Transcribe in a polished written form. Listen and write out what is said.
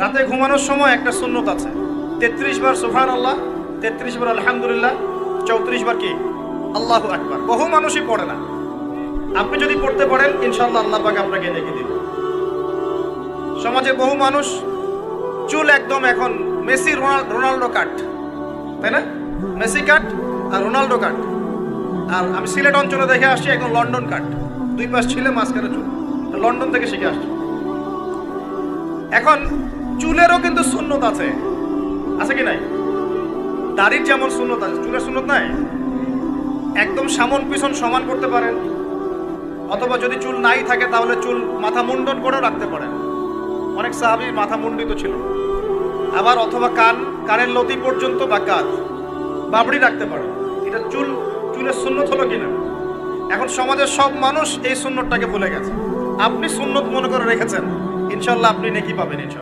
রাতে ঘুমানোর সময় একটা সুন্নত আছে, 33 বার সুবহানাল্লাহ, 33 বার আলহামদুলিল্লাহ, 34 বার কি আল্লাহু আকবার। বহু মানুষই পড়ে না। আপনি যদি পড়তে পারেন ইনশাআল্লাহ আল্লাহ পাক আপনাকে দেখে দিবেন। সমাজে বহু মানুষ চুল একদম এখন মেসি রোনাল্ডো কাট, তাই না? মেসি কাট আর রোনাল্ডো কাট। আর আমি সিলেট অঞ্চলে দেখে আসছি এখন লন্ডন কাট, দুই পাশ ছিলে মাঝখানে চুল, লন্ডন থেকে শিখে আসছি। এখন চুলেরও কিন্তু সুন্নত আছে, আছে কি নাই? দাড়ির যেমন সুন্নত আছে, চুলের সুন্নত নাই। একদম সামন পিছন সমান করতে পারেন, অথবা যদি চুল নাই থাকে তাহলে চুল মাথা মুন্ডন করেও রাখতে পারেন। অনেক সাহাবী মাথা মুন্ডিত ছিল। আবার অথবা কানের লতি পর্যন্ত বা কাঁধ বাবড়ি রাখতে পারেন। এটা চুলের সুন্নত হলো কিনা? এখন সমাজের সব মানুষ এই সুন্নতটাকে ভুলে গেছে। আপনি সুন্নত মনে করে রেখেছেন, ইনশাল্লাহ আপনি নেকি পাবেন ইনশাল্লাহ।